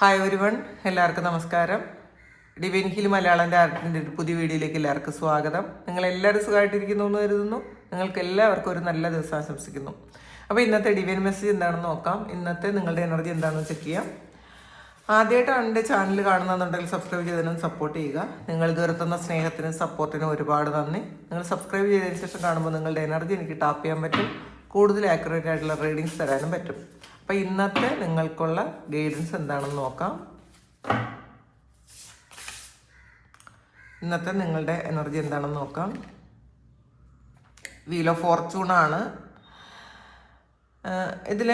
Hi everyone, എല്ലാവർക്കും നമസ്കാരം. Divine hill Malayalam ആർട്ടിൻ്റെ ഒരു പുതിയ വീഡിയോയിലേക്ക് എല്ലാവർക്കും സ്വാഗതം. നിങ്ങളെല്ലാവരും സുഖമായിട്ടിരിക്കുന്നു എന്ന് കരുതുന്നു. നിങ്ങൾക്ക് എല്ലാവർക്കും ഒരു നല്ല ദിവസം ആശംസിക്കുന്നു. അപ്പോൾ ഇന്നത്തെ ഡിവൈൻ മെസ്സേജ് എന്താണെന്ന് നോക്കാം. ഇന്നത്തെ നിങ്ങളുടെ എനർജി എന്താണെന്ന് ചെക്ക് ചെയ്യാം. ആദ്യമായിട്ടാണ് എൻ്റെ ചാനൽ കാണുന്നതെന്നുണ്ടെങ്കിൽ സബ്സ്ക്രൈബ് ചെയ്തതിനും സപ്പോർട്ട് ചെയ്യുക. നിങ്ങൾ ഇതുവരെത്തുന്ന സ്നേഹത്തിനും സപ്പോർട്ടിനും ഒരുപാട് നന്ദി. നിങ്ങൾ സബ്സ്ക്രൈബ് ചെയ്തതിന് ശേഷം കാണുമ്പോൾ നിങ്ങളുടെ എനർജി എനിക്ക് ടാപ്പ് ചെയ്യാൻ പറ്റും. കൂടുതൽ ആക്യുറേറ്റ് ആയിട്ടുള്ള റീഡിങ്സ് തരാനും പറ്റും. അപ്പോൾ ഇന്നത്തെ നിങ്ങൾക്കുള്ള ഗൈഡൻസ് എന്താണെന്ന് നോക്കാം. ഇന്നത്തെ നിങ്ങളുടെ എനർജി എന്താണെന്ന് നോക്കാം. വീൽ ഓഫ് ഫോർച്യൂണാണ്. ഇതിൽ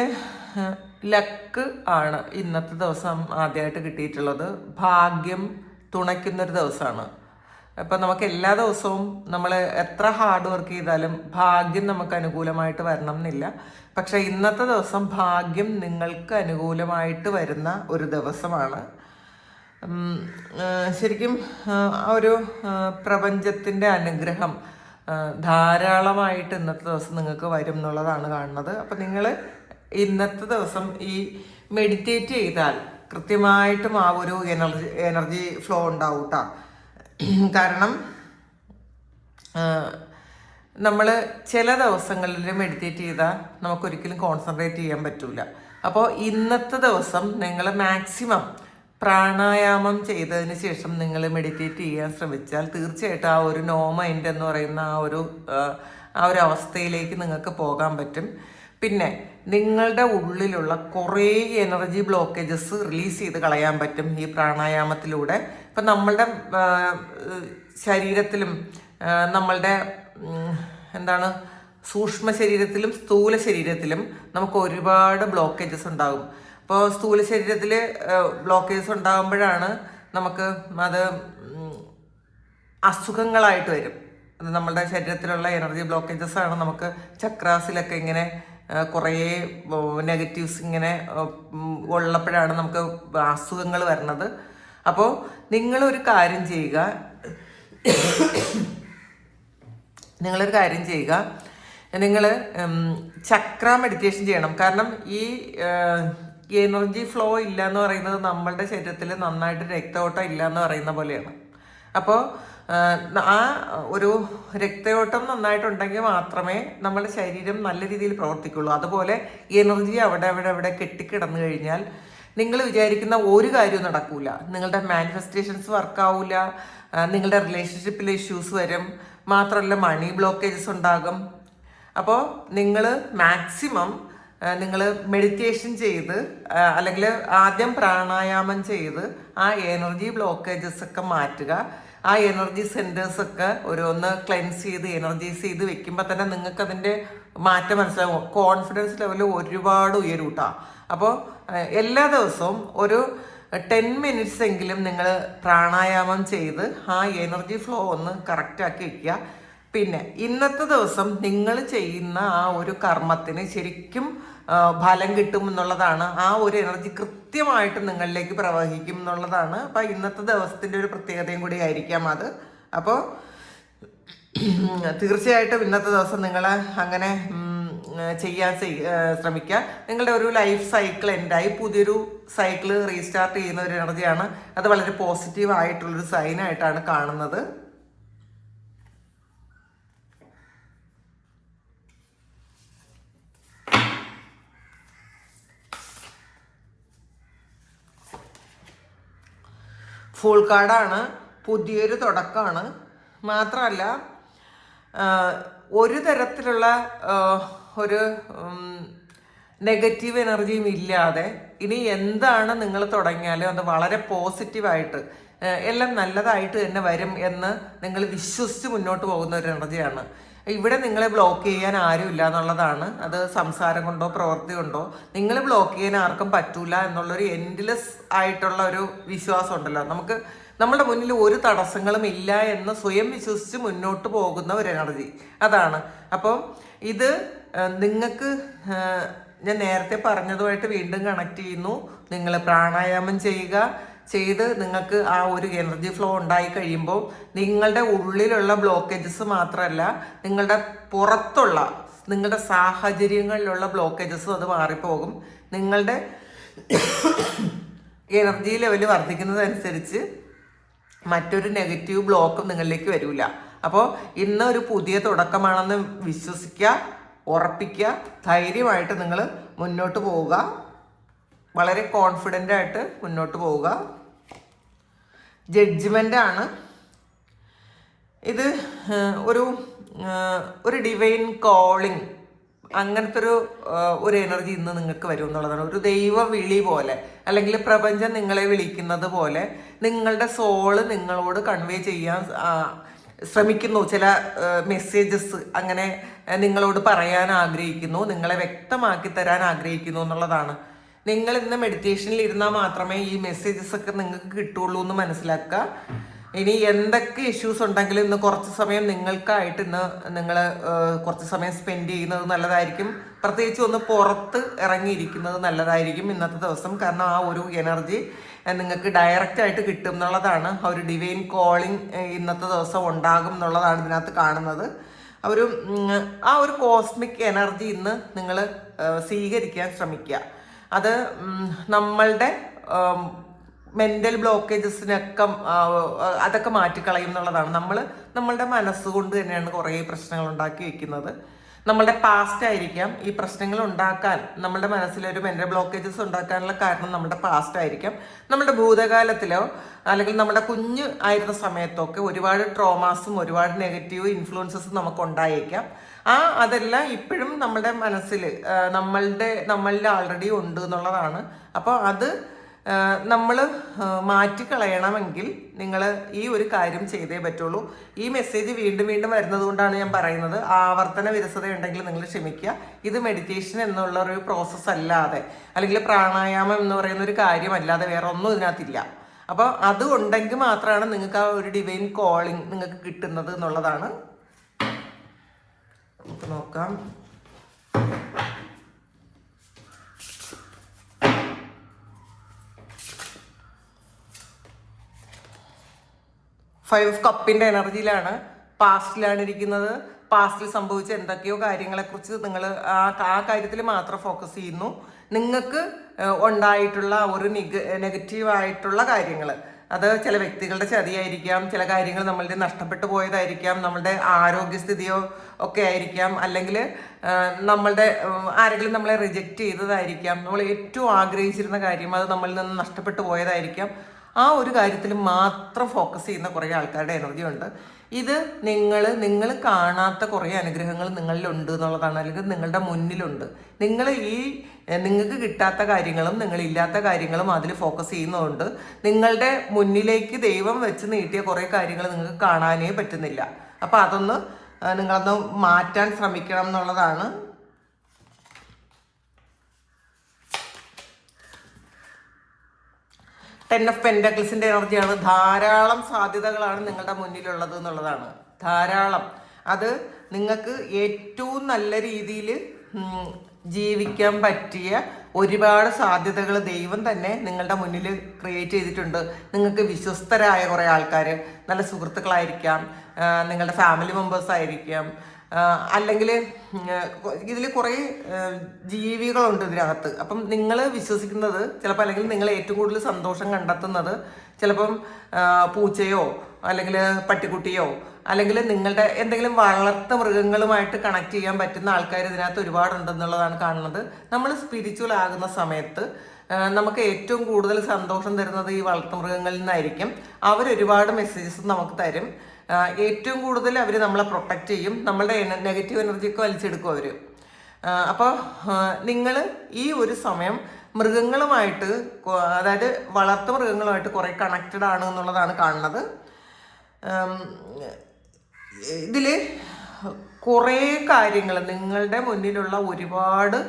ലക്ക് ആണ് ഇന്നത്തെ ദിവസം ആദ്യമായിട്ട് കിട്ടിയിട്ടുള്ളത്. ഭാഗ്യം തുണയ്ക്കുന്നൊരു ദിവസമാണ്. ഇപ്പം നമുക്ക് എല്ലാ ദിവസവും നമ്മൾ എത്ര ഹാർഡ് വർക്ക് ചെയ്താലും ഭാഗ്യം നമുക്ക് അനുകൂലമായിട്ട് വരണം എന്നില്ല. പക്ഷേ ഇന്നത്തെ ദിവസം ഭാഗ്യം നിങ്ങൾക്ക് അനുകൂലമായിട്ട് വരുന്ന ഒരു ദിവസമാണ്. ശരിക്കും ആ ഒരു പ്രപഞ്ചത്തിൻ്റെ അനുഗ്രഹം ധാരാളമായിട്ട് ഇന്നത്തെ ദിവസം നിങ്ങൾക്ക് വരും എന്നുള്ളതാണ് കാണുന്നത്. അപ്പം നിങ്ങൾ ഇന്നത്തെ ദിവസം ഈ മെഡിറ്റേറ്റ് ചെയ്താൽ കൃത്യമായിട്ടും ആ ഒരു എനർജി ഫ്ലോ ഉണ്ടാവും കേട്ടോ. കാരണം നമ്മൾ ചില ദിവസങ്ങളിൽ മെഡിറ്റേറ്റ് ചെയ്താൽ നമുക്കൊരിക്കലും കോൺസെൻട്രേറ്റ് ചെയ്യാൻ പറ്റില്ല. അപ്പോൾ ഇന്നത്തെ ദിവസം നിങ്ങൾ മാക്സിമം പ്രാണായാമം ചെയ്തതിന് ശേഷം നിങ്ങൾ മെഡിറ്റേറ്റ് ചെയ്യാൻ ശ്രമിച്ചാൽ തീർച്ചയായിട്ടും ആ ഒരു നോ മൈൻഡ് എന്ന് പറയുന്ന ആ ഒരു അവസ്ഥയിലേക്ക് നിങ്ങൾക്ക് പോകാൻ പറ്റും. പിന്നെ നിങ്ങളുടെ ഉള്ളിലുള്ള കുറേ എനർജി ബ്ലോക്കേജസ് റിലീസ് ചെയ്ത് കളയാൻ പറ്റും ഈ പ്രാണായാമത്തിലൂടെ. ഇപ്പം നമ്മളുടെ ശരീരത്തിലും നമ്മളുടെ സൂക്ഷ്മ ശരീരത്തിലും സ്ഥൂല ശരീരത്തിലും നമുക്ക് ഒരുപാട് ബ്ലോക്കേജസ് ഉണ്ടാകും. അപ്പോൾ സ്ഥൂല ശരീരത്തിൽ ബ്ലോക്കേജസ് ഉണ്ടാകുമ്പോഴാണ് നമുക്ക് അത് അസുഖങ്ങളായിട്ട് വരും. നമ്മളുടെ ശരീരത്തിലുള്ള എനർജി ബ്ലോക്കേജസ് ആണ് നമുക്ക് ചക്രാസിലൊക്കെ ഇങ്ങനെ കുറേ നെഗറ്റീവ്സ് ഇങ്ങനെ ഉള്ളപ്പോഴാണ് നമുക്ക് അസുഖങ്ങൾ വരുന്നത്. അപ്പോൾ നിങ്ങളൊരു കാര്യം ചെയ്യുക, നിങ്ങൾ ചക്ര മെഡിറ്റേഷൻ ചെയ്യണം. കാരണം ഈ എനർജി ഫ്ലോ ഇല്ല എന്ന് പറയുന്നത് നമ്മളുടെ ശരീരത്തിൽ നന്നായിട്ട് രക്തയോട്ടം ഇല്ല എന്ന് പറയുന്ന പോലെയാണ്. അപ്പോൾ ആ ഒരു രക്തയോട്ടം നന്നായിട്ടുണ്ടെങ്കിൽ മാത്രമേ നമ്മുടെ ശരീരം നല്ല രീതിയിൽ പ്രവർത്തിക്കുള്ളൂ. അതുപോലെ എനർജി അവിടെ കെട്ടിക്കിടന്നു കഴിഞ്ഞാൽ നിങ്ങൾ വിചാരിക്കുന്ന ഒരു കാര്യവും നടക്കൂല. നിങ്ങളുടെ മാനിഫെസ്റ്റേഷൻസ് വർക്കാവില്ല, നിങ്ങളുടെ റിലേഷൻഷിപ്പിൽ ഇഷ്യൂസ് വരും, മാത്രമല്ല മണി ബ്ലോക്കേജസ് ഉണ്ടാകും. അപ്പോൾ നിങ്ങൾ മാക്സിമം നിങ്ങൾ മെഡിറ്റേഷൻ ചെയ്ത് അല്ലെങ്കിൽ ആദ്യം പ്രാണായാമം ചെയ്ത് ആ എനർജി ബ്ലോക്കേജസ് ഒക്കെ മാറ്റുക. ആ എനർജി സെൻറ്റേഴ്സൊക്കെ ഓരോന്ന് ക്ലെൻസ് ചെയ്ത് എനർജൈസ് ചെയ്ത് വെക്കുമ്പോൾ തന്നെ നിങ്ങൾക്ക് അതിൻ്റെ മാറ്റം മനസ്സിലാവും. കോൺഫിഡൻസ് ലെവൽ ഒരുപാട് ഉയരും കേട്ടോ. അപ്പോൾ എല്ലാ ദിവസവും ഒരു 10 മിനിറ്റ്സ് എങ്കിലും നിങ്ങൾ പ്രാണായാമം ചെയ്ത് ആ എനർജി ഫ്ലോ ഒന്ന് കറക്റ്റാക്കി വയ്ക്കുക. പിന്നെ ഇന്നത്തെ ദിവസം നിങ്ങൾ ചെയ്യുന്ന ആ ഒരു കർമ്മത്തിന് ശരിക്കും ഫലം കിട്ടും എന്നുള്ളതാണ്. ആ ഒരു എനർജി കൃത്യമായിട്ട് നിങ്ങളിലേക്ക് പ്രവഹിക്കും എന്നുള്ളതാണ്. അപ്പം ഇന്നത്തെ ദിവസത്തിൻ്റെ ഒരു പ്രത്യേകതയും കൂടി ആയിരിക്കാം അത്. അപ്പോൾ തീർച്ചയായിട്ടും ഇന്നത്തെ ദിവസം നിങ്ങൾ അങ്ങനെ ചെയ്യാൻ ശ്രമിക്കുക. നിങ്ങളുടെ ഒരു ലൈഫ് സൈക്കിൾ എൻഡായി പുതിയൊരു സൈക്കിൾ റീസ്റ്റാർട്ട് ചെയ്യുന്ന ഒരു എനർജിയാണ്. അത് വളരെ പോസിറ്റീവ് ആയിട്ടുള്ളൊരു സൈനായിട്ടാണ് കാണുന്നത്. ഫുൾ കാർഡാണ്, പുതിയൊരു തുടക്കമാണ്. മാത്രമല്ല ഒരു തരത്തിലുള്ള ഒരു നെഗറ്റീവ് എനർജിയും ഇല്ലാതെ ഇനി എന്താണ് നിങ്ങൾ തുടങ്ങിയാലും അത് വളരെ പോസിറ്റീവായിട്ട് എല്ലാം നല്ലതായിട്ട് തന്നെ വരും എന്ന് നിങ്ങൾ വിശ്വസിച്ച് മുന്നോട്ട് പോകുന്ന ഒരു എനർജിയാണ്. ഇവിടെ നിങ്ങളെ ബ്ലോക്ക് ചെയ്യാൻ ആരും ഇല്ല എന്നുള്ളതാണ്. അത് സംസാരം കൊണ്ടോ പ്രവൃത്തി കൊണ്ടോ നിങ്ങളെ ബ്ലോക്ക് ചെയ്യാൻ ആർക്കും പറ്റൂല എന്നുള്ളൊരു എൻഡ്ലെസ് ആയിട്ടുള്ള ഒരു വിശ്വാസം ഉണ്ടല്ലോ. നമ്മുടെ മുന്നിൽ ഒരു തടസ്സങ്ങളും ഇല്ല എന്ന് സ്വയം വിശ്വസിച്ച് മുന്നോട്ട് പോകുന്ന ഒരു എനർജി അതാണ്. അപ്പം ഇത് നിങ്ങൾക്ക് ഞാൻ നേരത്തെ പറഞ്ഞതുമായിട്ട് വീണ്ടും കണക്ട് ചെയ്യുന്നു. നിങ്ങൾ പ്രാണായാമം ചെയ്ത് നിങ്ങൾക്ക് ആ ഒരു എനർജി ഫ്ലോ ഉണ്ടായി കഴിയുമ്പോൾ നിങ്ങളുടെ ഉള്ളിലുള്ള ബ്ലോക്കേജസ് മാത്രമല്ല നിങ്ങളുടെ പുറത്തുള്ള നിങ്ങളുടെ സാഹചര്യങ്ങളിലുള്ള ബ്ലോക്കേജസും അത് മാറിപ്പോകും. നിങ്ങളുടെ എനർജി ലെവൽ വർദ്ധിക്കുന്നതനുസരിച്ച് മറ്റൊരു നെഗറ്റീവ് ബ്ലോക്കും നിങ്ങളിലേക്ക് വരില്ല. അപ്പോൾ ഇന്ന് ഒരു പുതിയ തുടക്കമാണെന്ന് വിശ്വസിക്കുക, ഉറപ്പിക്കുക, ധൈര്യമായിട്ട് നിങ്ങൾ മുന്നോട്ട് പോവുക, വളരെ കോൺഫിഡൻ്റ് ആയിട്ട് മുന്നോട്ട് പോവുക. ജഡ്ജ്മെൻ്റ് ആണ് ഇത്. ഒരു ഡിവൈൻ കോളിംഗ് അങ്ങനത്തെ ഒരു എനർജി ഇന്ന് നിങ്ങൾക്ക് വരും എന്നുള്ളതാണ്. ഒരു ദൈവ വിളി പോലെ, അല്ലെങ്കിൽ പ്രപഞ്ചം നിങ്ങളെ വിളിക്കുന്നത് പോലെ നിങ്ങളുടെ സോള് നിങ്ങളോട് കൺവേ ചെയ്യാൻ ശ്രമിക്കുന്നു. ചില മെസ്സേജസ് അങ്ങനെ നിങ്ങളോട് പറയാൻ ആഗ്രഹിക്കുന്നു, നിങ്ങളെ വ്യക്തമാക്കി തരാൻ ആഗ്രഹിക്കുന്നു എന്നുള്ളതാണ്. നിങ്ങൾ ഇന്ന് മെഡിറ്റേഷനിൽ ഇരുന്നാൽ മാത്രമേ ഈ മെസ്സേജസ് ഒക്കെ നിങ്ങൾക്ക് കിട്ടുള്ളൂ എന്ന് മനസ്സിലാക്കുക. ഇനി എന്തൊക്കെ ഇഷ്യൂസ് ഉണ്ടെങ്കിലും ഇന്ന് കുറച്ച് സമയം നിങ്ങൾക്കായിട്ട് നിങ്ങൾ കുറച്ച് സമയം സ്പെൻഡ് ചെയ്യുന്നത് നല്ലതായിരിക്കും. പ്രത്യേകിച്ച് ഒന്ന് പുറത്ത് ഇറങ്ങിയിരിക്കുന്നത് നല്ലതായിരിക്കും ഇന്നത്തെ ദിവസം. കാരണം ആ ഒരു എനർജി നിങ്ങൾക്ക് ഡയറക്റ്റ് ആയിട്ട് കിട്ടും എന്നുള്ളതാണ്. ആ ഒരു ഡിവൈൻ കോളിംഗ് ഇന്നത്തെ ദിവസം ഉണ്ടാകും എന്നുള്ളതാണ് ഇതിനകത്ത് കാണുന്നത്. ആ ഒരു കോസ്മിക് എനർജി ഇന്ന് നിങ്ങൾ സ്വീകരിക്കാൻ ശ്രമിക്കുക. അത് നമ്മളുടെ മെൻ്റൽ ബ്ലോക്കേജസിനൊക്കെ അതൊക്കെ മാറ്റിക്കളയും എന്നുള്ളതാണ്. നമ്മളുടെ മനസ്സുകൊണ്ട് തന്നെയാണ് കുറേ പ്രശ്നങ്ങൾ ഉണ്ടാക്കി വെക്കുന്നത്. നമ്മളുടെ പാസ്റ്റ് ആയിരിക്കാം ഈ പ്രശ്നങ്ങൾ ഉണ്ടാക്കാൻ, നമ്മളുടെ മനസ്സിലൊരു മെൻ്റൽ ബ്ലോക്കേജസ് ഉണ്ടാക്കാനുള്ള കാരണം നമ്മുടെ പാസ്റ്റ് ആയിരിക്കാം. നമ്മുടെ ഭൂതകാലത്തിലോ അല്ലെങ്കിൽ നമ്മുടെ കുഞ്ഞ് ആയിരുന്ന സമയത്തൊക്കെ ഒരുപാട് ട്രോമാസും ഒരുപാട് നെഗറ്റീവ് ഇൻഫ്ലുവൻസസും നമുക്ക് ഉണ്ടായേക്കാം. അതെല്ലാം ഇപ്പോഴും നമ്മുടെ മനസ്സിൽ നമ്മളിൽ ആൾറെഡി ഉണ്ട് എന്നുള്ളതാണ്. അപ്പോൾ അത് നമ്മൾ മാറ്റിക്കളയണമെങ്കിൽ നിങ്ങൾ ഈ ഒരു കാര്യം ചെയ്തേ പറ്റുള്ളൂ. ഈ മെസ്സേജ് വീണ്ടും വീണ്ടും വരുന്നത് കൊണ്ടാണ് ഞാൻ പറയുന്നത്. ആവർത്തന വിരസത ഉണ്ടെങ്കിൽ നിങ്ങൾ ക്ഷമിക്കുക. ഇത് മെഡിറ്റേഷൻ എന്നുള്ള ഒരു പ്രോസസ്സ് അല്ലാതെ, അല്ലെങ്കിൽ പ്രാണായാമം എന്ന് പറയുന്ന ഒരു കാര്യമല്ലാതെ വേറെ ഒന്നും ഇതിനകത്തില്ല. അപ്പോൾ അത് ഉണ്ടെങ്കിൽ മാത്രമാണ് നിങ്ങൾക്ക് ആ ഒരു ഡിവൈൻ കോളിംഗ് നിങ്ങൾക്ക് കിട്ടുന്നത് എന്നുള്ളതാണ്. നമുക്ക് നോക്കാം. ഫൈവ് കപ്പിൻ്റെ എനർജിയിലാണ്, പാസ്റ്റിലാണ് ഇരിക്കുന്നത്. പാസ്റ്റിൽ സംഭവിച്ച എന്തൊക്കെയോ കാര്യങ്ങളെക്കുറിച്ച് നിങ്ങൾ ആ കാര്യത്തിൽ മാത്രം ഫോക്കസ് ചെയ്യുന്നു. നിങ്ങൾക്ക് ഉണ്ടായിട്ടുള്ള ഒരു നെഗറ്റീവായിട്ടുള്ള കാര്യങ്ങൾ, അത് ചില വ്യക്തികളുടെ ചതിയായിരിക്കാം, ചില കാര്യങ്ങൾ നമ്മളുടെ നഷ്ടപ്പെട്ടു പോയതായിരിക്കാം, നമ്മളുടെ ആരോഗ്യസ്ഥിതിയോ ഒക്കെ ആയിരിക്കാം, അല്ലെങ്കിൽ ആരെങ്കിലും നമ്മളെ റിജക്റ്റ് ചെയ്തതായിരിക്കാം, നമ്മൾ ഏറ്റവും ആഗ്രഹിച്ചിരുന്ന കാര്യം അത് നമ്മളിൽ നിന്ന് നഷ്ടപ്പെട്ടു പോയതായിരിക്കാം. ആ ഒരു കാര്യത്തിൽ മാത്രം ഫോക്കസ് ചെയ്യുന്ന കുറേ ആൾക്കാരുടെ എനർജി ഉണ്ട്. ഇത് നിങ്ങൾ കാണാത്ത കുറേ അനുഗ്രഹങ്ങൾ നിങ്ങളിലുണ്ട് എന്നുള്ളതാണ്, അല്ലെങ്കിൽ നിങ്ങളുടെ മുന്നിലുണ്ട്. നിങ്ങൾക്ക് കിട്ടാത്ത കാര്യങ്ങളും നിങ്ങളില്ലാത്ത കാര്യങ്ങളും അതിൽ ഫോക്കസ് ചെയ്യുന്നതുകൊണ്ട് നിങ്ങളുടെ മുന്നിലേക്ക് ദൈവം വെച്ച് നീട്ടിയ കുറേ കാര്യങ്ങൾ നിങ്ങൾക്ക് കാണാനേ പറ്റുന്നില്ല. അപ്പോൾ നിങ്ങളൊന്ന് മാറ്റാൻ ശ്രമിക്കണം എന്നുള്ളതാണ്. ടെൻ ഓഫ് പെൻറ്റക്കിൾസിൻ്റെ എനർജിയാണ്. ധാരാളം സാധ്യതകളാണ് നിങ്ങളുടെ മുന്നിലുള്ളത് എന്നുള്ളതാണ്. ധാരാളം. അത് നിങ്ങൾക്ക് ഏറ്റവും നല്ല രീതിയിൽ ജീവിക്കാൻ പറ്റിയ ഒരുപാട് സാധ്യതകൾ ദൈവം തന്നെ നിങ്ങളുടെ മുന്നിൽ ക്രിയേറ്റ് ചെയ്തിട്ടുണ്ട്. നിങ്ങൾക്ക് വിശ്വസ്തരായ കുറേ ആൾക്കാർ, നല്ല സുഹൃത്തുക്കളായിരിക്കാം, നിങ്ങളുടെ ഫാമിലി മെമ്പേഴ്സ് ആയിരിക്കാം, അല്ലെങ്കിൽ ഇതിൽ കുറേ ജീവികളുണ്ട് ഇതിനകത്ത്. അപ്പം നിങ്ങൾ വിശ്വസിക്കുന്നത് ചിലപ്പോൾ, അല്ലെങ്കിൽ നിങ്ങൾ ഏറ്റവും കൂടുതൽ സന്തോഷം കണ്ടെത്തുന്നത് ചിലപ്പം പൂച്ചയോ അല്ലെങ്കിൽ പട്ടിക്കുട്ടിയോ അല്ലെങ്കിൽ നിങ്ങളുടെ എന്തെങ്കിലും വളർത്ത മൃഗങ്ങളുമായിട്ട് കണക്ട് ചെയ്യാൻ പറ്റുന്ന ആൾക്കാർ ഇതിനകത്ത് ഒരുപാടുണ്ടെന്നുള്ളതാണ് കാണുന്നത്. നമ്മൾ സ്പിരിച്വൽ ആകുന്ന സമയത്ത് നമുക്ക് ഏറ്റവും കൂടുതൽ സന്തോഷം തരുന്നത് ഈ വളർത്തുമൃഗങ്ങളിൽ നിന്നായിരിക്കും. അവരൊരുപാട് മെസ്സേജസ് നമുക്ക് തരും. ഏറ്റവും കൂടുതൽ അവർ നമ്മളെ പ്രൊട്ടക്റ്റ് ചെയ്യും. നമ്മളുടെ നെഗറ്റീവ് എനർജിയൊക്കെ വലിച്ചെടുക്കും അവർ. അപ്പോൾ നിങ്ങൾ ഈ ഒരു സമയം മൃഗങ്ങളുമായിട്ട്, അതായത് വളർത്തു മൃഗങ്ങളുമായിട്ട് കുറേ കണക്റ്റഡ് ആണ് എന്നുള്ളതാണ് കാണുന്നത്. ഇതിൽ കുറേ കാര്യങ്ങൾ, നിങ്ങളുടെ മുന്നിലുള്ള ഒരുപാട്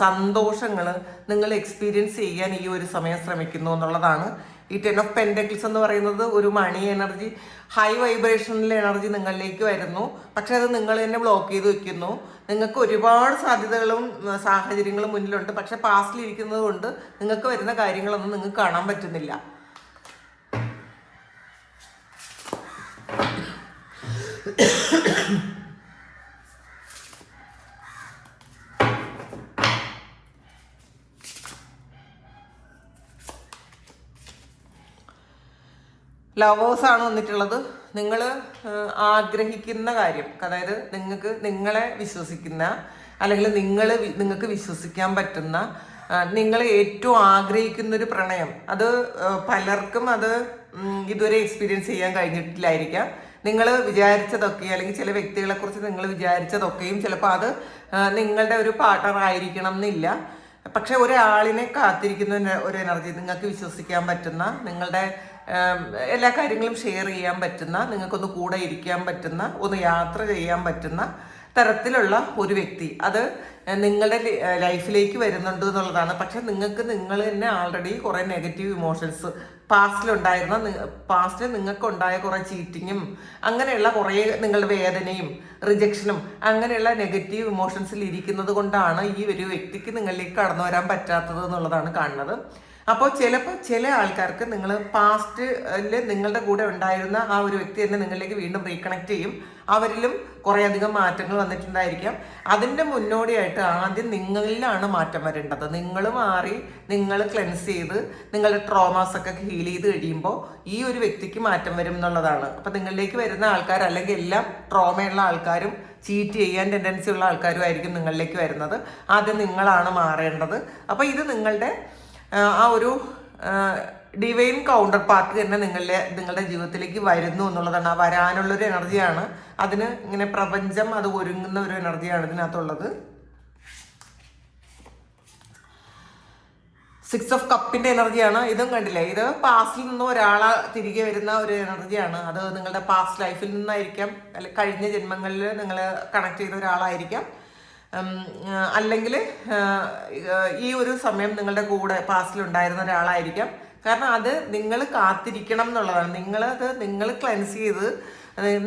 സന്തോഷങ്ങൾ നിങ്ങൾ എക്സ്പീരിയൻസ് ചെയ്യാൻ ഈ ഒരു സമയം ശ്രമിക്കുന്നു എന്നുള്ളതാണ്. ഈ ടെൻ ഓഫ് പെൻറ്റക്കിൾസ് എന്ന് പറയുന്നത് ഒരു മണി എനർജി, ഹൈ വൈബ്രേഷനിലെ എനർജി നിങ്ങളിലേക്ക് വരുന്നു. പക്ഷെ അത് നിങ്ങൾ തന്നെ ബ്ലോക്ക് ചെയ്ത് വെക്കുന്നു. നിങ്ങൾക്ക് ഒരുപാട് സാധ്യതകളും സാഹചര്യങ്ങളും മുന്നിലുണ്ട്. പക്ഷെ പാസ്റ്റിലിരിക്കുന്നത് കൊണ്ട് നിങ്ങൾക്ക് വരുന്ന കാര്യങ്ങളൊന്നും നിങ്ങൾക്ക് കാണാൻ പറ്റുന്നില്ല. ലവേഴ്സാണ് വന്നിട്ടുള്ളത്. നിങ്ങൾ ആഗ്രഹിക്കുന്ന കാര്യം, അതായത് നിങ്ങളെ വിശ്വസിക്കുന്ന, അല്ലെങ്കിൽ നിങ്ങൾക്ക് വിശ്വസിക്കാൻ പറ്റുന്ന, നിങ്ങൾ ഏറ്റവും ആഗ്രഹിക്കുന്ന ഒരു പ്രണയം, അത് പലർക്കും അത് ഇതുവരെ എക്സ്പീരിയൻസ് ചെയ്യാൻ കഴിഞ്ഞിട്ടില്ലായിരിക്കാം. നിങ്ങൾ വിചാരിച്ചതൊക്കെ, അല്ലെങ്കിൽ ചില വ്യക്തികളെ കുറിച്ച് നിങ്ങൾ വിചാരിച്ചതൊക്കെയും ചിലപ്പോൾ അത് നിങ്ങളുടെ ഒരു പാർട്ണർ ആയിരിക്കണം എന്നില്ല. പക്ഷെ ഒരാളിനെ കാത്തിരിക്കുന്ന ഒരു എനർജി, നിങ്ങൾക്ക് വിശ്വസിക്കാൻ പറ്റുന്ന, നിങ്ങളുടെ എല്ലാ കാര്യങ്ങളും ഷെയർ ചെയ്യാൻ പറ്റുന്ന, നിങ്ങൾക്കൊന്ന് കൂടെ ഇരിക്കാൻ പറ്റുന്ന, ഒന്ന് യാത്ര ചെയ്യാൻ പറ്റുന്ന തരത്തിലുള്ള ഒരു വ്യക്തി, അത് നിങ്ങളുടെ ലൈഫിലേക്ക് വരുന്നുണ്ട് എന്നുള്ളതാണ്. പക്ഷെ നിങ്ങൾ തന്നെ ആൾറെഡി കുറേ നെഗറ്റീവ് ഇമോഷൻസ് പാസ്റ്റിൽ നിങ്ങൾക്ക് ഉണ്ടായ കുറേ ചീറ്റിങ്ങും അങ്ങനെയുള്ള കുറേ നിങ്ങളുടെ വേദനയും റിജക്ഷനും അങ്ങനെയുള്ള നെഗറ്റീവ് ഇമോഷൻസിൽ ഇരിക്കുന്നത് കൊണ്ടാണ് ഈ ഒരു വ്യക്തിക്ക് നിങ്ങളിലേക്ക് കടന്നു വരാൻ പറ്റാത്തത് എന്നുള്ളതാണ് കാണുന്നത്. അപ്പോൾ ചിലപ്പോൾ ചില ആൾക്കാർക്ക് നിങ്ങൾ പാസ്റ്റിൽ നിങ്ങളുടെ കൂടെ ഉണ്ടായിരുന്ന ആ ഒരു വ്യക്തി തന്നെ നിങ്ങളിലേക്ക് വീണ്ടും റീകണക്ട് ചെയ്യും. അവരിലും കുറേയധികം മാറ്റങ്ങൾ വന്നിട്ടുണ്ടായിരിക്കാം. അതിൻ്റെ മുന്നോടിയായിട്ട് ആദ്യം നിങ്ങളിലാണ് മാറ്റം വരേണ്ടത്. നിങ്ങൾ മാറി, നിങ്ങൾ ക്ലെൻസ് ചെയ്ത്, നിങ്ങളുടെ ട്രോമാസ് ഒക്കെ ഹീൽ ചെയ്ത് കഴിയുമ്പോൾ ഈ ഒരു വ്യക്തിക്ക് മാറ്റം വരും എന്നുള്ളതാണ്. അപ്പം നിങ്ങളിലേക്ക് വരുന്ന ആൾക്കാർ, അല്ലെങ്കിൽ എല്ലാം ട്രോമയുള്ള ആൾക്കാരും ചീറ്റ് ചെയ്യാൻ ടെൻഡൻസി ഉള്ള ആൾക്കാരും ആയിരിക്കും നിങ്ങളിലേക്ക് വരുന്നത്. ആദ്യം നിങ്ങളാണ് മാറേണ്ടത്. അപ്പോൾ ഇത് നിങ്ങളുടെ ആ ഒരു ഡിവൈൻ കൗണ്ടർ പാർട്ട് തന്നെ നിങ്ങളുടെ ജീവിതത്തിലേക്ക് വരുന്നു എന്നുള്ളതാണ്. ആ വരാനുള്ളൊരു എനർജിയാണ്. അതിന് ഇങ്ങനെ പ്രപഞ്ചം അത് ഒരുങ്ങുന്ന ഒരു എനർജിയാണ് ഇതിനകത്തുള്ളത്. 6 ഓഫ് കപ്പിന്റെ എനർജിയാണ്. ഇതും കണ്ടില്ലേ, ഇത് പാസ്റ്റിൽ നിന്ന് ഒരാളെ തിരികെ വരുന്ന ഒരു എനർജിയാണ്. അത് നിങ്ങളുടെ പാസ്റ്റ് ലൈഫിൽ നിന്നായിരിക്കാം, അല്ലെങ്കിൽ കഴിഞ്ഞ ജന്മങ്ങളിൽ നിങ്ങൾ കണക്ട് ചെയ്ത ഒരാളായിരിക്കാം, അല്ലെങ്കിൽ ഈ ഒരു സമയം നിങ്ങളുടെ കൂടെ പാസ്റ്റിലുണ്ടായിരുന്ന ഒരാളായിരിക്കാം. കാരണം അത് നിങ്ങൾ കാത്തിരിക്കണം എന്നുള്ളതാണ്. നിങ്ങൾ ക്ലെൻസ് ചെയ്ത്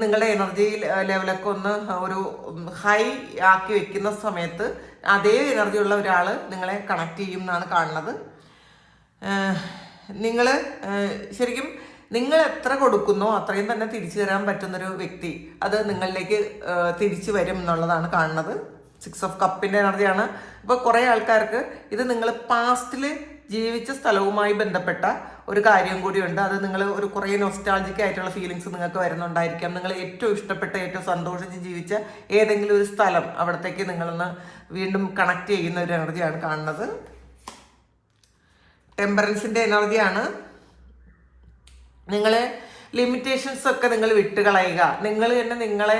നിങ്ങളുടെ എനർജി ലെവലൊക്കെ ഒന്ന് ഒരു ഹൈ ആക്കി വെക്കുന്ന സമയത്ത് അതേ എനർജി ഉള്ള ഒരാൾ നിങ്ങളെ കണക്ട് ചെയ്യും എന്നാണ് കാണുന്നത്. നിങ്ങൾ ശരിക്കും നിങ്ങൾ എത്ര കൊടുക്കുന്നോ അത്രയും തന്നെ തിരിച്ചു തരാൻ പറ്റുന്നൊരു വ്യക്തി, അത് നിങ്ങളിലേക്ക് തിരിച്ചു വരും എന്നുള്ളതാണ് കാണുന്നത്. 6 ഓഫ് കപ്പിന്റെ എനർജിയാണ്. അപ്പോൾ കുറേ ആൾക്കാർക്ക് ഇത് നിങ്ങൾ പാസ്റ്റിൽ ജീവിച്ച സ്ഥലവുമായി ബന്ധപ്പെട്ട ഒരു കാര്യം കൂടിയുണ്ട്. അത് നിങ്ങൾ ഒരു കുറേ നൊസ്റ്റാൾജിക് ആയിട്ടുള്ള ഫീലിങ്സ് നിങ്ങൾക്ക് വരുന്നുണ്ടായിരിക്കാം. നിങ്ങൾ ഏറ്റവും ഇഷ്ടപ്പെട്ട, ഏറ്റവും സന്തോഷിച്ച് ജീവിച്ച ഏതെങ്കിലും ഒരു സ്ഥലം, അവിടത്തേക്ക് നിങ്ങളൊന്ന് വീണ്ടും കണക്ട് ചെയ്യുന്ന ഒരു എനർജിയാണ് കാണുന്നത്. ടെമ്പറൻസിന്റെ എനർജിയാണ്. നിങ്ങൾ ലിമിറ്റേഷൻസ് ഒക്കെ നിങ്ങൾ വിട്ടുകളയുക. നിങ്ങൾ തന്നെ നിങ്ങളെ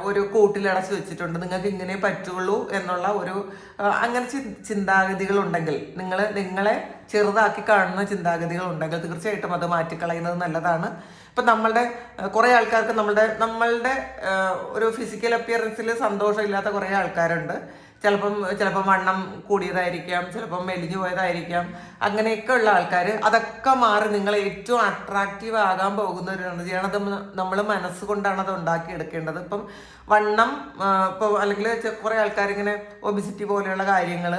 ഒരു കൂട്ടിലടച്ച് വെച്ചിട്ടുണ്ട്, നിങ്ങൾക്ക് ഇങ്ങനെ പറ്റുള്ളൂ എന്നുള്ള ഒരു അങ്ങനെ ചിന്താഗതികൾ ഉണ്ടെങ്കിൽ, നിങ്ങളെ ചെറുതാക്കി കാണുന്ന ചിന്താഗതികൾ ഉണ്ടെങ്കിൽ തീർച്ചയായിട്ടും അത് മാറ്റിക്കളയുന്നത് നല്ലതാണ്. ഇപ്പം കുറേ ആൾക്കാർക്ക് നമ്മളുടെ ഒരു ഫിസിക്കൽ അപ്പിയറൻസിൽ സന്തോഷമില്ലാത്ത കുറേ ആൾക്കാരുണ്ട്. ചിലപ്പം വണ്ണം കൂടിയതായിരിക്കാം, ചിലപ്പം മെലിഞ്ഞു പോയതായിരിക്കാം. അങ്ങനെയൊക്കെ ഉള്ള ആൾക്കാർ, അതൊക്കെ മാറി നിങ്ങൾ ഏറ്റവും അട്രാക്റ്റീവ് ആകാൻ പോകുന്ന ഒരു എനർജിയാണ്. അത് നമ്മൾ മനസ്സുകൊണ്ടാണ് അത് ഉണ്ടാക്കിയെടുക്കേണ്ടത്. ഇപ്പം വണ്ണം ഇപ്പോൾ അല്ലെങ്കിൽ കുറേ ആൾക്കാരിങ്ങനെ ഒബിസിറ്റി പോലെയുള്ള കാര്യങ്ങൾ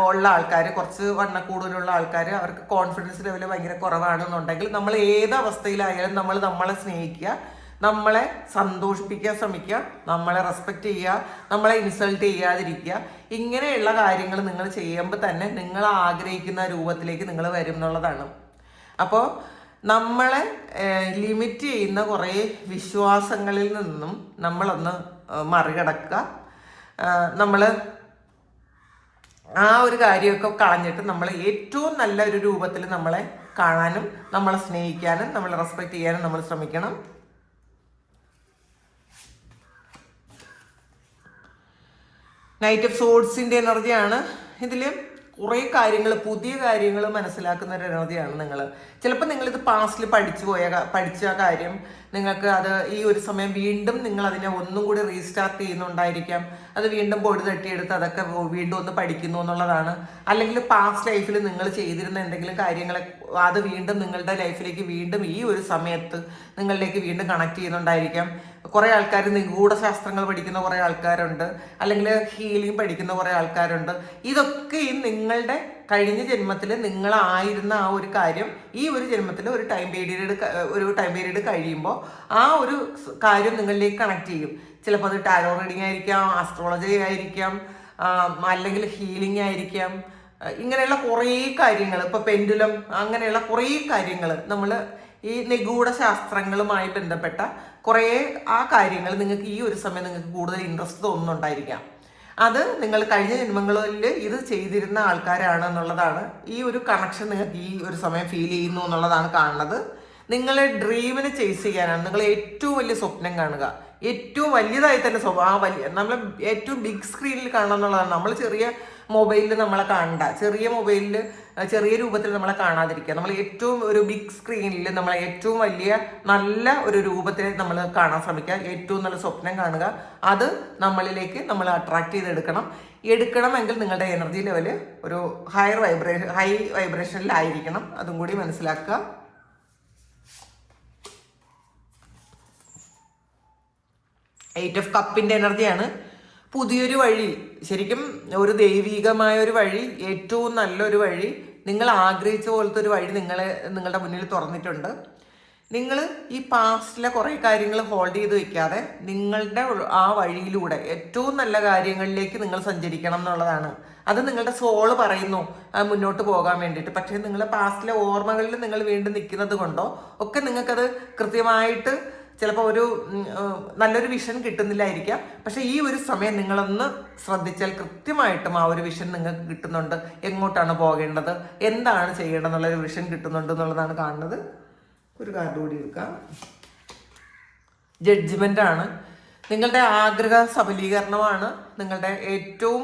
ഉള്ള ആൾക്കാർ, കുറച്ച് വണ്ണക്കൂടുതലുള്ള ആൾക്കാർ, അവർക്ക് കോൺഫിഡൻസ് ലെവൽ ഭയങ്കര കുറവാണെന്നുണ്ടെങ്കിൽ നമ്മൾ ഏത് അവസ്ഥയിലായാലും നമ്മളെ സ്നേഹിക്കുക, നമ്മളെ സന്തോഷിപ്പിക്കാൻ ശ്രമിക്കുക, നമ്മളെ റെസ്പെക്റ്റ് ചെയ്യുക, നമ്മളെ ഇൻസൾട്ട് ചെയ്യാതിരിക്കുക. ഇങ്ങനെയുള്ള കാര്യങ്ങൾ നിങ്ങൾ ചെയ്യുമ്പോൾ തന്നെ നിങ്ങൾ ആഗ്രഹിക്കുന്ന രൂപത്തിലേക്ക് നിങ്ങൾ വരും എന്നുള്ളതാണ്. അപ്പോൾ നമ്മളെ ലിമിറ്റ് ചെയ്യുന്ന കുറേ വിശ്വാസങ്ങളിൽ നിന്നും നമ്മളൊന്ന് മറികടക്കുക. നമ്മൾ ആ ഒരു കാര്യമൊക്കെ കളഞ്ഞിട്ട് നമ്മൾ ഏറ്റവും നല്ല ഒരു രൂപത്തിൽ നമ്മളെ കാണാനും, നമ്മളെ സ്നേഹിക്കാനും, നമ്മളെ റെസ്പെക്റ്റ് ചെയ്യാനും നമ്മൾ ശ്രമിക്കണം. നൈറ്റ് ഓഫ് സോഡ്സിന്റെ എനർജിയാണ്. ഇതിൽ കുറേ കാര്യങ്ങൾ, പുതിയ കാര്യങ്ങൾ മനസ്സിലാക്കുന്ന ഒരു എനർജിയാണ്. ചിലപ്പോൾ നിങ്ങളിത് പാസ്റ്റിൽ പഠിച്ച കാര്യം നിങ്ങൾക്ക് അത് ഈ ഒരു സമയം വീണ്ടും നിങ്ങൾ അതിനെ ഒന്നും കൂടി റീസ്റ്റാർട്ട് ചെയ്യുന്നുണ്ടായിരിക്കാം. അത് വീണ്ടും പൊടി തട്ടിയെടുത്ത് അതൊക്കെ വീണ്ടും ഒന്ന് പഠിക്കുന്നു എന്നുള്ളതാണ്. അല്ലെങ്കിൽ പാസ്റ്റ് ലൈഫിൽ നിങ്ങൾ ചെയ്തിരുന്ന എന്തെങ്കിലും കാര്യങ്ങൾ അത് വീണ്ടും നിങ്ങളുടെ ലൈഫിലേക്ക് വീണ്ടും ഈ ഒരു സമയത്ത് നിങ്ങളിലേക്ക് വീണ്ടും കണക്ട് ചെയ്യുന്നുണ്ടായിരിക്കാം. കുറേ ആൾക്കാർ നിഗൂഢശാസ്ത്രങ്ങൾ പഠിക്കുന്ന കുറേ ആൾക്കാരുണ്ട്, അല്ലെങ്കിൽ ഹീലിംഗ് പഠിക്കുന്ന കുറേ ആൾക്കാരുണ്ട്. ഇതൊക്കെ ഈ നിങ്ങളുടെ കഴിഞ്ഞ ജന്മത്തിൽ നിങ്ങളായിരുന്ന ആ ഒരു കാര്യം ഈ ഒരു ജന്മത്തിൽ ഒരു ടൈം പീരീഡ് കഴിയുമ്പോൾ ആ ഒരു കാര്യം നിങ്ങളിലേക്ക് കണക്ട് ചെയ്യും. ചിലപ്പോൾ അത് ടാരോ റീഡിംഗ് ആയിരിക്കാം, ആസ്ട്രോളജി ആയിരിക്കാം, അല്ലെങ്കിൽ ഹീലിംഗ് ആയിരിക്കാം. ഇങ്ങനെയുള്ള കുറേ കാര്യങ്ങൾ, ഇപ്പോൾ പെൻഡുലം, അങ്ങനെയുള്ള കുറേ കാര്യങ്ങൾ നമ്മൾ ഈ നിഗൂഢ ശാസ്ത്രങ്ങളുമായി ബന്ധപ്പെട്ട കുറേ ആ കാര്യങ്ങൾ നിങ്ങൾക്ക് ഈ ഒരു സമയം നിങ്ങൾക്ക് കൂടുതൽ ഇൻട്രസ്റ്റ് തോന്നുന്നുണ്ടായിരിക്കാം. അത് നിങ്ങൾ കഴിഞ്ഞ ജന്മങ്ങളിൽ ഇത് ചെയ്തിരുന്ന ആൾക്കാരാണെന്നുള്ളതാണ് ഈ ഒരു കണക്ഷൻ നിങ്ങൾക്ക് ഈ ഒരു സമയം ഫീൽ ചെയ്യുന്നു എന്നുള്ളതാണ് കാണുന്നത്. നിങ്ങളെ ഡ്രീമിനെ ചേസ് ചെയ്യാനാണ്. നിങ്ങൾ ഏറ്റവും വലിയ സ്വപ്നം കാണുക, ഏറ്റവും വലിയതായി തന്നെ നമ്മൾ ഏറ്റവും ബിഗ് സ്ക്രീനിൽ കാണുക എന്നുള്ളതാണ്. നമ്മൾ ചെറിയ മൊബൈലിൽ നമ്മളെ കാണണ്ട, ചെറിയ മൊബൈലിൽ ചെറിയ രൂപത്തിൽ നമ്മളെ കാണാതിരിക്കുക. നമ്മൾ ഏറ്റവും ഒരു ബിഗ് സ്ക്രീനിൽ നമ്മളെ ഏറ്റവും വലിയ നല്ല ഒരു രൂപത്തിൽ നമ്മൾ കാണാൻ ശ്രമിക്കുക. ഏറ്റവും നല്ല സ്വപ്നം കാണുക, അത് നമ്മളിലേക്ക് നമ്മൾ അട്രാക്ട് എടുക്കണമെങ്കിൽ നിങ്ങളുടെ എനർജി ലെവല് ഒരു ഹൈ വൈബ്രേഷനിലായിരിക്കണം. അതും കൂടി മനസ്സിലാക്കുക. എയ്റ്റ് ഓഫ് കപ്പിന്റെ എനർജിയാണ്. പുതിയൊരു വഴി, ശരിക്കും ഒരു ദൈവികമായ ഒരു വഴി, ഏറ്റവും നല്ലൊരു വഴി, നിങ്ങൾ ആഗ്രഹിച്ച പോലത്തെ ഒരു വഴി നിങ്ങളുടെ മുന്നിൽ തുറന്നിട്ടുണ്ട്. നിങ്ങൾ ഈ പാസ്റ്റിലെ കുറേ കാര്യങ്ങൾ ഹോൾഡ് ചെയ്ത് വെക്കാതെ നിങ്ങളുടെ ആ വഴിയിലൂടെ ഏറ്റവും നല്ല കാര്യങ്ങളിലേക്ക് നിങ്ങൾ സഞ്ചരിക്കണം എന്നുള്ളതാണ്. അത് നിങ്ങളുടെ സോള് പറയുന്നു മുന്നോട്ട് പോകാൻ വേണ്ടിയിട്ട്. പക്ഷേ നിങ്ങളുടെ പാസ്റ്റിലെ ഓർമ്മകളിൽ നിങ്ങൾ വീണ്ടും നിൽക്കുന്നത് കൊണ്ടോ ഒക്കെ നിങ്ങൾക്കത് കൃത്യമായിട്ട് ചിലപ്പോൾ ഒരു നല്ലൊരു വിഷൻ കിട്ടുന്നില്ലായിരിക്കാം. പക്ഷെ ഈ ഒരു സമയം നിങ്ങളൊന്ന് ശ്രദ്ധിച്ചാൽ കൃത്യമായിട്ടും ആ ഒരു വിഷൻ നിങ്ങൾക്ക് കിട്ടുന്നുണ്ട്. എങ്ങോട്ടാണ് പോകേണ്ടത്, എന്താണ് ചെയ്യേണ്ടത് എന്നുള്ളൊരു വിഷൻ കിട്ടുന്നുണ്ട് എന്നുള്ളതാണ് കാണുന്നത്. ഒരു കാർഡ് കൂടി എടുക്കാം. ജഡ്ജ്മെന്റ് ആണ്. നിങ്ങളുടെ ആഗ്രഹ സഫലീകരണമാണ്. നിങ്ങളുടെ ഏറ്റവും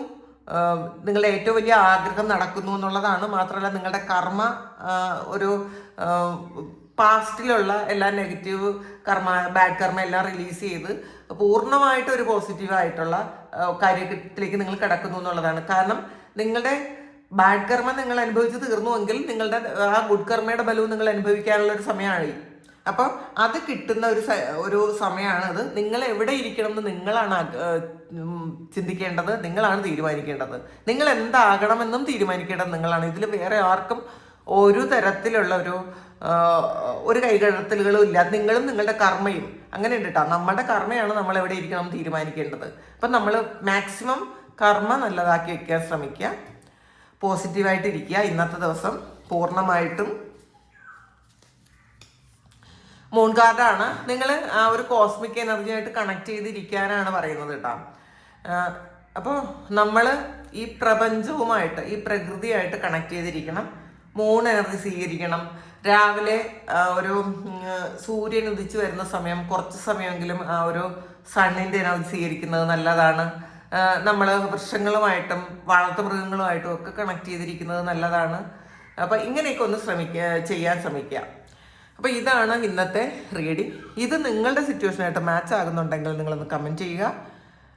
വലിയ ആഗ്രഹം നടക്കുന്നു എന്നുള്ളതാണ്. മാത്രമല്ല നിങ്ങളുടെ കർമ്മ ഒരു പാസ്റ്റിലുള്ള എല്ലാ നെഗറ്റീവ് ബാഡ് കർമ്മ എല്ലാം റിലീസ് ചെയ്ത് പൂർണ്ണമായിട്ട് ഒരു പോസിറ്റീവായിട്ടുള്ള കാര്യത്തിലേക്ക് നിങ്ങൾ കിടക്കുന്നു എന്നുള്ളതാണ്. കാരണം നിങ്ങളുടെ ബാഡ് കർമ്മ നിങ്ങൾ അനുഭവിച്ച് തീർന്നുവെങ്കിൽ നിങ്ങളുടെ ആ ഗുഡ് കർമ്മയുടെ ബലവും നിങ്ങൾ അനുഭവിക്കാനുള്ള ഒരു സമയമാണ്. അപ്പോൾ അത് കിട്ടുന്ന ഒരു സമയമാണത്. നിങ്ങൾ എവിടെ ഇരിക്കണം എന്ന് നിങ്ങളാണ് ചിന്തിക്കേണ്ടത്, നിങ്ങളാണ് തീരുമാനിക്കേണ്ടത്. നിങ്ങൾ എന്താകണമെന്നും തീരുമാനിക്കേണ്ടത് നിങ്ങളാണ്. ഇതിൽ വേറെ ആർക്കും ഒരു തരത്തിലുള്ള ഒരു കൈകടത്തലുകളും ഇല്ല. നിങ്ങളും നിങ്ങളുടെ കർമ്മയും അങ്ങനെ ഉണ്ട് കേട്ടോ. നമ്മുടെ കർമ്മയാണ് നമ്മൾ എവിടെ ഇരിക്കണം തീരുമാനിക്കേണ്ടത്. അപ്പം നമ്മൾ മാക്സിമം കർമ്മ നല്ലതാക്കി വെക്കാൻ ശ്രമിക്കുക, പോസിറ്റീവായിട്ടിരിക്കുക. ഇന്നത്തെ ദിവസം പൂർണ്ണമായിട്ടും മൂൺ കാർഡാണ്. നിങ്ങൾ ആ ഒരു കോസ്മിക് എനർജിയായിട്ട് കണക്ട് ചെയ്തിരിക്കാനാണ് പറയുന്നത് കേട്ടോ. അപ്പോൾ നമ്മൾ ഈ പ്രപഞ്ചവുമായിട്ട് ഈ പ്രകൃതിയായിട്ട് കണക്ട് ചെയ്തിരിക്കണം. മൂൺ എനർജി സ്വീകരിക്കണം. രാവിലെ ഒരു സൂര്യൻ ഉദിച്ചു വരുന്ന സമയം കുറച്ച് സമയമെങ്കിലും ആ ഒരു സണ്ണിൻ്റെ എനർജി സ്വീകരിക്കുന്നത് നല്ലതാണ്. നമ്മൾ വൃക്ഷങ്ങളുമായിട്ടും വളർത്തുമൃഗങ്ങളുമായിട്ടും ഒക്കെ കണക്ട് ചെയ്തിരിക്കുന്നത് നല്ലതാണ്. അപ്പം ഇങ്ങനെയൊക്കെ ഒന്ന് ചെയ്യാൻ ശ്രമിക്കുക. അപ്പോൾ ഇതാണ് ഇന്നത്തെ റീഡിങ്. ഇത് നിങ്ങളുടെ സിറ്റുവേഷനായിട്ട് മാച്ച് ആകുന്നുണ്ടെങ്കിൽ നിങ്ങളൊന്ന് കമൻറ്റ് ചെയ്യുക.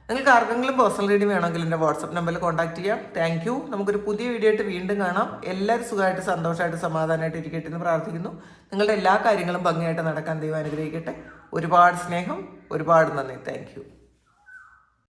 നിങ്ങൾക്ക് ആർക്കെങ്കിലും പേഴ്സണൽ റീഡിങ് വേണമെങ്കിൽ എൻ്റെ വാട്സപ്പ് നമ്പറിൽ കോൺടാക്ട് ചെയ്യാം. Thank you. നമുക്കൊരു പുതിയ വീഡിയോ ആയിട്ട് വീണ്ടും കാണാം. എല്ലാവരും സുഖമായിട്ട് സന്തോഷമായിട്ട് സമാധാനമായിട്ട് ഇരിക്കട്ടെ എന്ന് പ്രാർത്ഥിക്കുന്നു. നിങ്ങളുടെ എല്ലാ കാര്യങ്ങളും ഭംഗിയായിട്ട് നടക്കാൻ ദൈവം അനുഗ്രഹിക്കട്ടെ. ഒരുപാട് സ്നേഹം, ഒരുപാട് നന്ദി. Thank you.